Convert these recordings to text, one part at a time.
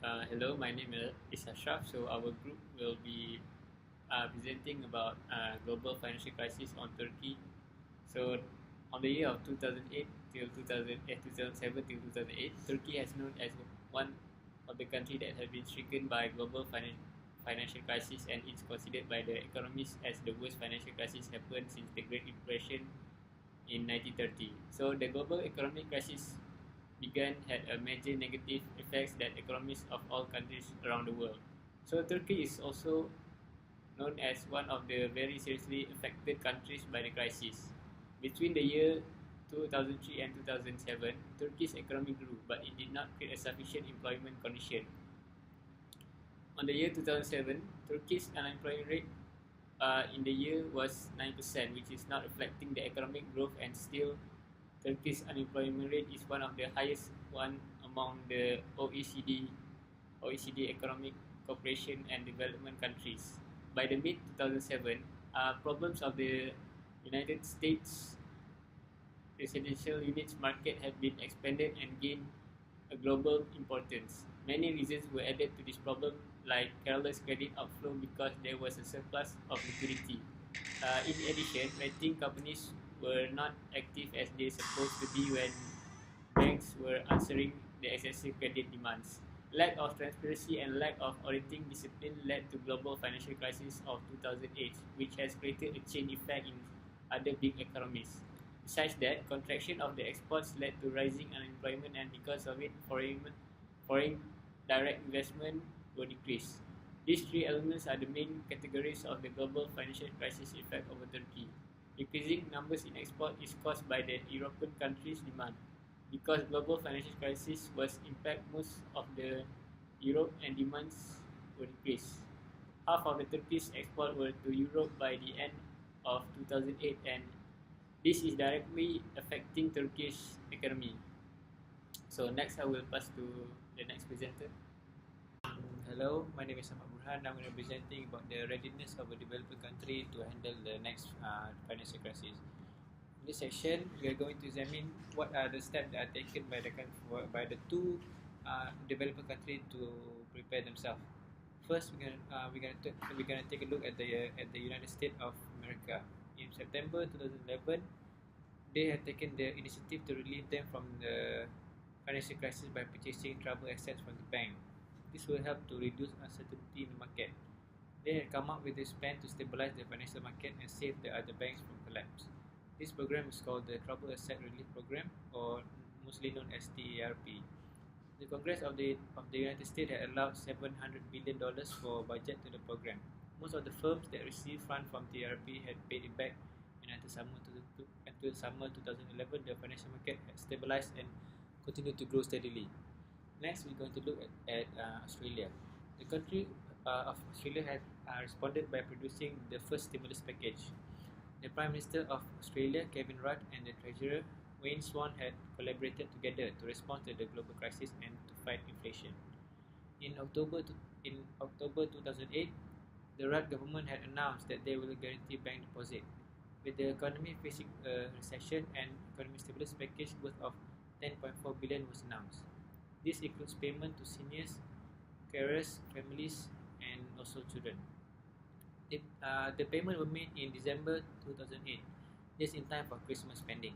Hello, my name is Ashraf. So our group will be presenting about global financial crisis on Turkey. So on the year of 2008 till 2007 till 2008, Turkey has known as one of the country that has been stricken by global financial crisis, and it's considered by the economists as the worst financial crisis happened since the Great Depression in 1930. So the global economic crisis began had a major negative effects that economies of all countries around the world. So Turkey is also known as one of the very seriously affected countries by the crisis. Between the year 2003 and 2007, Turkey's economy grew, but it did not create a sufficient employment condition. On the year 2007, Turkey's unemployment rate in the year was 9%, which is not reflecting the economic growth, and still Turkey's unemployment rate is one of the highest one among the OECD Economic Cooperation and Development countries. By the mid 2007, problems of the United States residential units market have been expanded and gained a global importance. Many reasons were added to this problem, like careless credit outflow because there was a surplus of liquidity. In addition, renting companies were not active as they supposed to be when banks were answering the excessive credit demands. Lack of transparency and lack of auditing discipline led to global financial crisis of 2008, which has created a chain effect in other big economies. Besides that, contraction of the exports led to rising unemployment, and because of it, foreign direct investment will decrease. These three elements are the main categories of the global financial crisis effect over Turkey. Decreasing numbers in export is caused by the European countries' demand. Because global financial crisis was impact most of the Europe, and demands will decrease. Half of the Turkish export were to Europe by the end of 2008, and this is directly affecting Turkish economy. So next I will pass to the next presenter. Hello, my name is Ahmad Burhan. I'm going to be presenting about the readiness of a developing country to handle the next financial crisis. In this section, we are going to examine what are the steps that are taken by the two developing countries to prepare themselves. First, we're gonna take a look at the United States of America. In September 2011, they had taken the initiative to relieve them from the financial crisis by purchasing troubled assets from the bank. This will help to reduce uncertainty in the market. They had come up with this plan to stabilize the financial market and save the other banks from collapse. This program is called the Troubled Asset Relief Program, or mostly known as TARP. The Congress of the United States had allowed $700 billion for budget to the program. Most of the firms that received funds from TARP had paid it back, and until summer 2011, the financial market had stabilized and continued to grow steadily. Next, we're going to look at Australia. The country of Australia had responded by producing the first stimulus package. The Prime Minister of Australia, Kevin Rudd, and the Treasurer, Wayne Swan, had collaborated together to respond to the global crisis and to fight inflation. In October 2008, the Rudd government had announced that they will guarantee bank deposit. With the economy facing a recession, an economic stimulus package worth of $10.4 billion was announced. This includes payment to seniors, carers, families, and also children. The payment were made in December 2008, just in time for Christmas spending.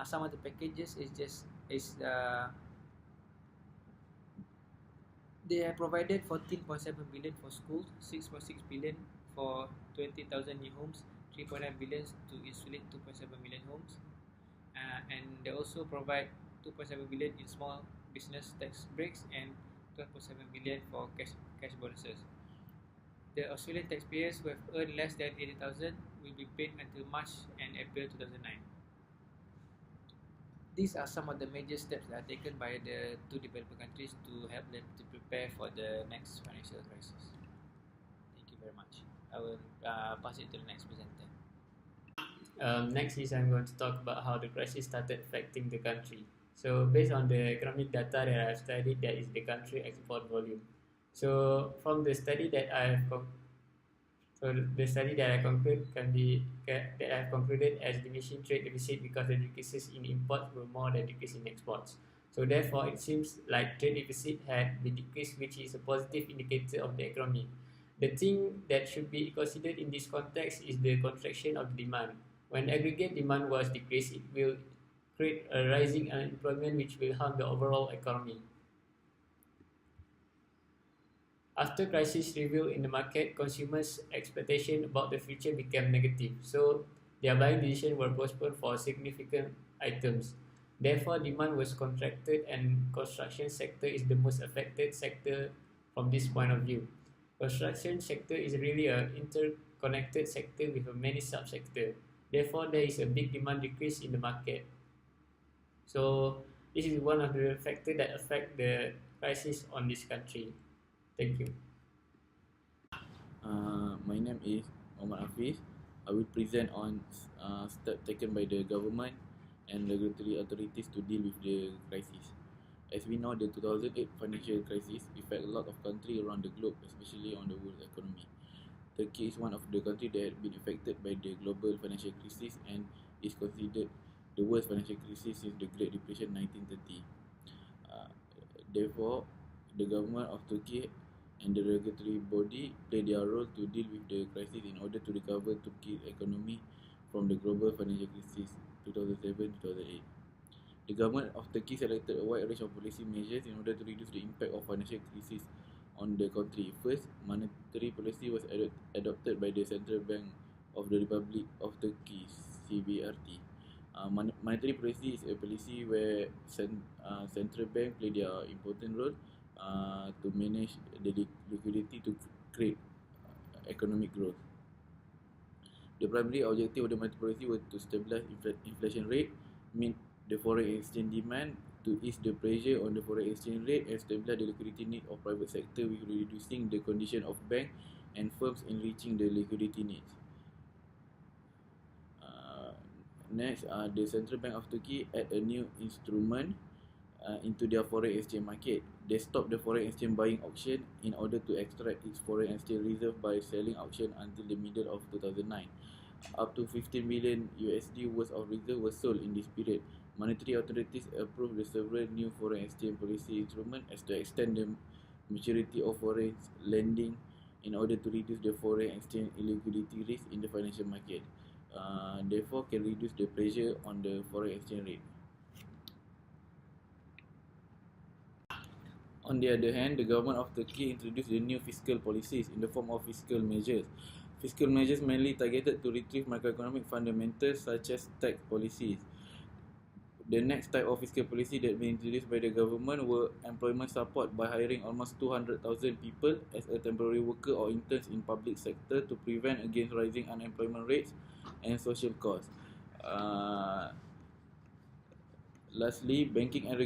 Some of the packages they have provided 14.7 billion for schools, 6.6 billion for 20,000 new homes, 3.9 billion to insulate 2.7 million homes, and they also provide 2.7 billion in small business tax breaks and 12.7 billion for cash bonuses. The Australian taxpayers who have earned less than 80,000 will be paid until March and April 2009. These are some of the major steps that are taken by the two developing countries to help them to prepare for the next financial crisis. Thank you very much. I will pass it to the next presenter. Next is I'm going to talk about how the crisis started affecting the country. So based on the economic data that I've studied, that is the country export volume. So from the study that I have concluded as diminishing trade deficit because the decreases in imports were more than decrease in exports. So therefore, it seems like trade deficit had been decreased, which is a positive indicator of the economy. The thing that should be considered in this context is the contraction of demand. When aggregate demand was decreased, it will create a rising unemployment which will harm the overall economy. After crisis review in the market, consumers' expectation about the future became negative, so their buying decisions were postponed for significant items. Therefore, demand was contracted, and construction sector is the most affected sector from this point of view. Construction sector is really an interconnected sector with a many subsector. Therefore, there is a big demand decrease in the market. So this is one of the factors that affect the crisis on this country. Thank you. My name is Muhammad Hafiz. I will present on steps taken by the government and regulatory authorities to deal with the crisis. As we know, the 2008 financial crisis affected a lot of countries around the globe, especially on the world economy. Turkey is one of the countries that had been affected by the global financial crisis and is considered the worst financial crisis since the Great Depression 1930. Therefore, the government of Turkey and the regulatory body play their role to deal with the crisis in order to recover Turkey's economy from the global financial crisis 2007-2008. The government of Turkey selected a wide range of policy measures in order to reduce the impact of financial crisis on the country. First, monetary policy was adopted by the Central Bank of the Republic of Turkey (CBRT). Monetary policy is a policy where central bank play their important role to manage the liquidity to create economic growth. The primary objective of the monetary policy was to stabilize inflation rate, meet the foreign exchange demand, to ease the pressure on the foreign exchange rate, and stabilize the liquidity need of private sector with reducing the condition of bank and firms in reaching the liquidity needs. Next, the Central Bank of Turkey add a new instrument into their foreign exchange market. They stop the foreign exchange buying auction in order to extract its foreign exchange reserve by selling auction until the middle of 2009. Up to 15 million USD worth of reserve was sold in this period. Monetary authorities approved the several new foreign exchange policy instruments as to extend the maturity of foreign lending in order to reduce the foreign exchange illiquidity risk in the financial market. Therefore, can reduce the pressure on the foreign exchange rate. On the other hand, the government of Turkey introduced the new fiscal policies in the form of fiscal measures. Fiscal measures mainly targeted to retrieve macroeconomic fundamentals such as tax policies. The next type of fiscal policy that been introduced by the government were employment support by hiring almost 200,000 people as a temporary worker or interns in public sector to prevent against rising unemployment rates and social costs. Lastly, Banking and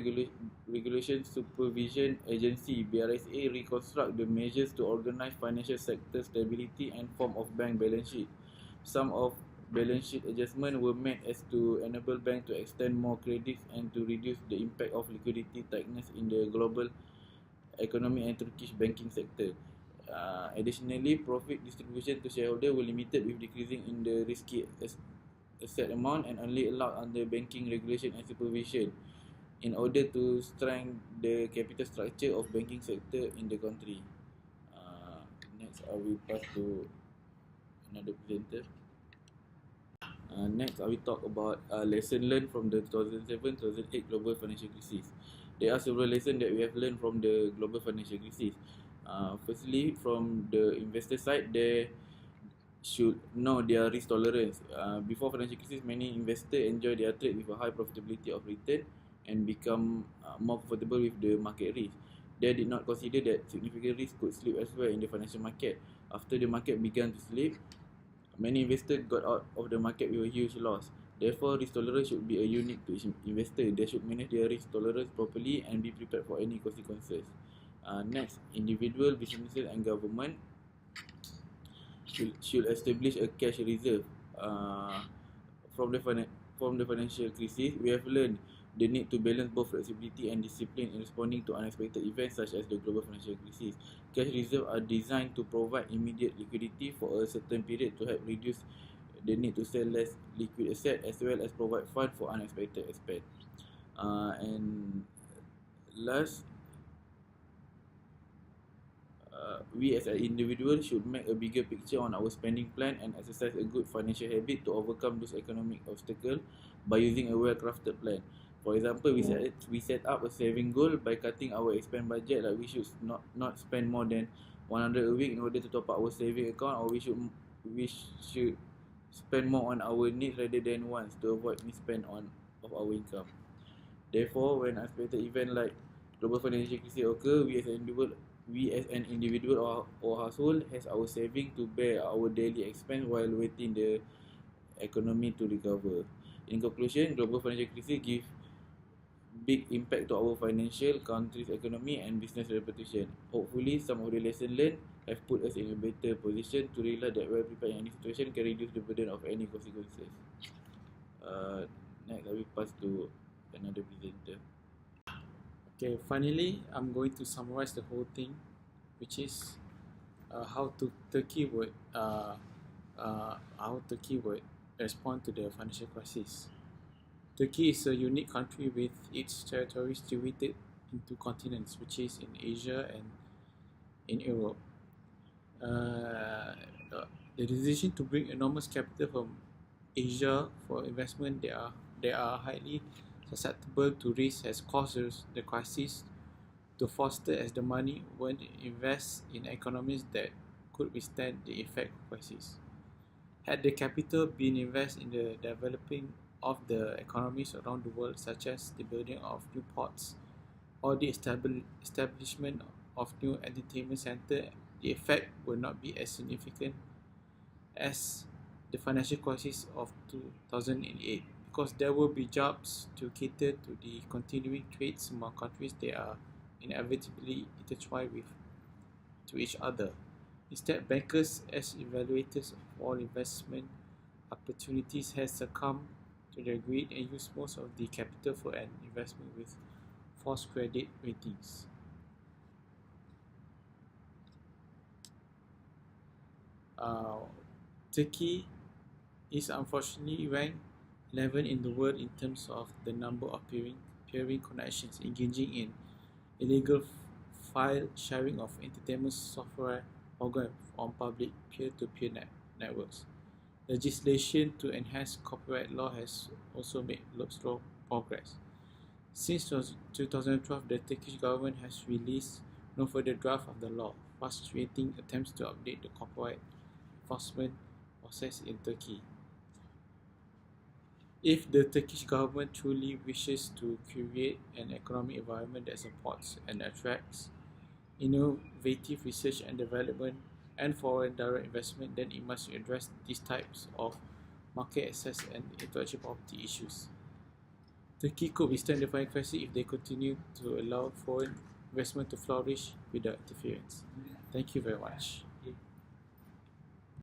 Regulation Supervision Agency (BRSA) reconstruct the measures to organize financial sector stability and form of bank balance sheet. Some of balance sheet adjustments were made as to enable banks to extend more credits and to reduce the impact of liquidity tightness in the global economy and Turkish banking sector. Additionally, profit distribution to shareholders were limited with decreasing in the risky asset amount and only allowed under banking regulation and supervision in order to strengthen the capital structure of banking sector in the country. Next, I will pass to another presenter. Next, I will talk about lesson learned from the 2007-2008 global financial crisis. There are several lessons that we have learned from the global financial crisis. Firstly, from the investor side, they should know their risk tolerance. Before financial crisis, many investors enjoy their trade with a high profitability of return and become more comfortable with the market risk. They did not consider that significant risk could slip elsewhere in the financial market. After the market began to slip, many investors got out of the market with a huge loss. Therefore, risk tolerance should be unique to each investor. They should manage their risk tolerance properly and be prepared for any consequences. Next, individual, businesses and government should establish a cash reserve. From the financial crisis, we have learned the need to balance both flexibility and discipline in responding to unexpected events such as the global financial crisis. Cash reserves are designed to provide immediate liquidity for a certain period to help reduce the need to sell less liquid assets as well as provide funds for unexpected expense. And Last, we as an individual should make a bigger picture on our spending plan and exercise a good financial habit to overcome those economic obstacles by using a well-crafted plan. For example, we set up a saving goal by cutting our expense budget. Like we should not spend more than 100 a week in order to top up our saving account, or we should spend more on our needs rather than wants to avoid misspend of our income. Therefore, when unexpected event like global financial crisis occur, we as an individual or household has our saving to bear our daily expense while waiting the economy to recover. In conclusion, global financial crisis give big impact to our financial country's economy and business reputation. Hopefully, some of the lessons learned have put us in a better position to realize that well prepared in any situation can reduce the burden of any consequences. Next, I will pass to another presenter. Okay, finally, I'm going to summarize the whole thing, which is how Turkey would respond to the financial crisis. Turkey is a unique country with its territories divided into continents, which is in Asia and in Europe. The decision to bring enormous capital from Asia for investment they are highly susceptible to risk has caused the crisis to foster as the money won't invest in economies that could withstand the effect of crisis. Had the capital been invested in the developing of the economies around the world, such as the building of new ports or the establishment of new entertainment centers, the effect will not be as significant as the financial crisis of 2008, because there will be jobs to cater to the continuing trades among countries that are inevitably intertwined to each other. Instead, bankers, as evaluators of all investment opportunities, has succumbed to their greed and used most of the capital for an investment with false credit ratings. Turkey is unfortunately ranked 11 in the world in terms of the number of peering connections engaging in illegal file sharing of entertainment software programs on public peer-to-peer networks. Legislation to enhance copyright law has also made slow progress. Since 2012, the Turkish government has released no further draft of the law, frustrating attempts to update the copyright enforcement process in Turkey. If the Turkish government truly wishes to create an economic environment that supports and attracts innovative research and development and foreign direct investment, then it must address these types of market access and intellectual property issues. Turkey could withstand the financial crisis if they continue to allow foreign investment to flourish without interference. Thank you very much.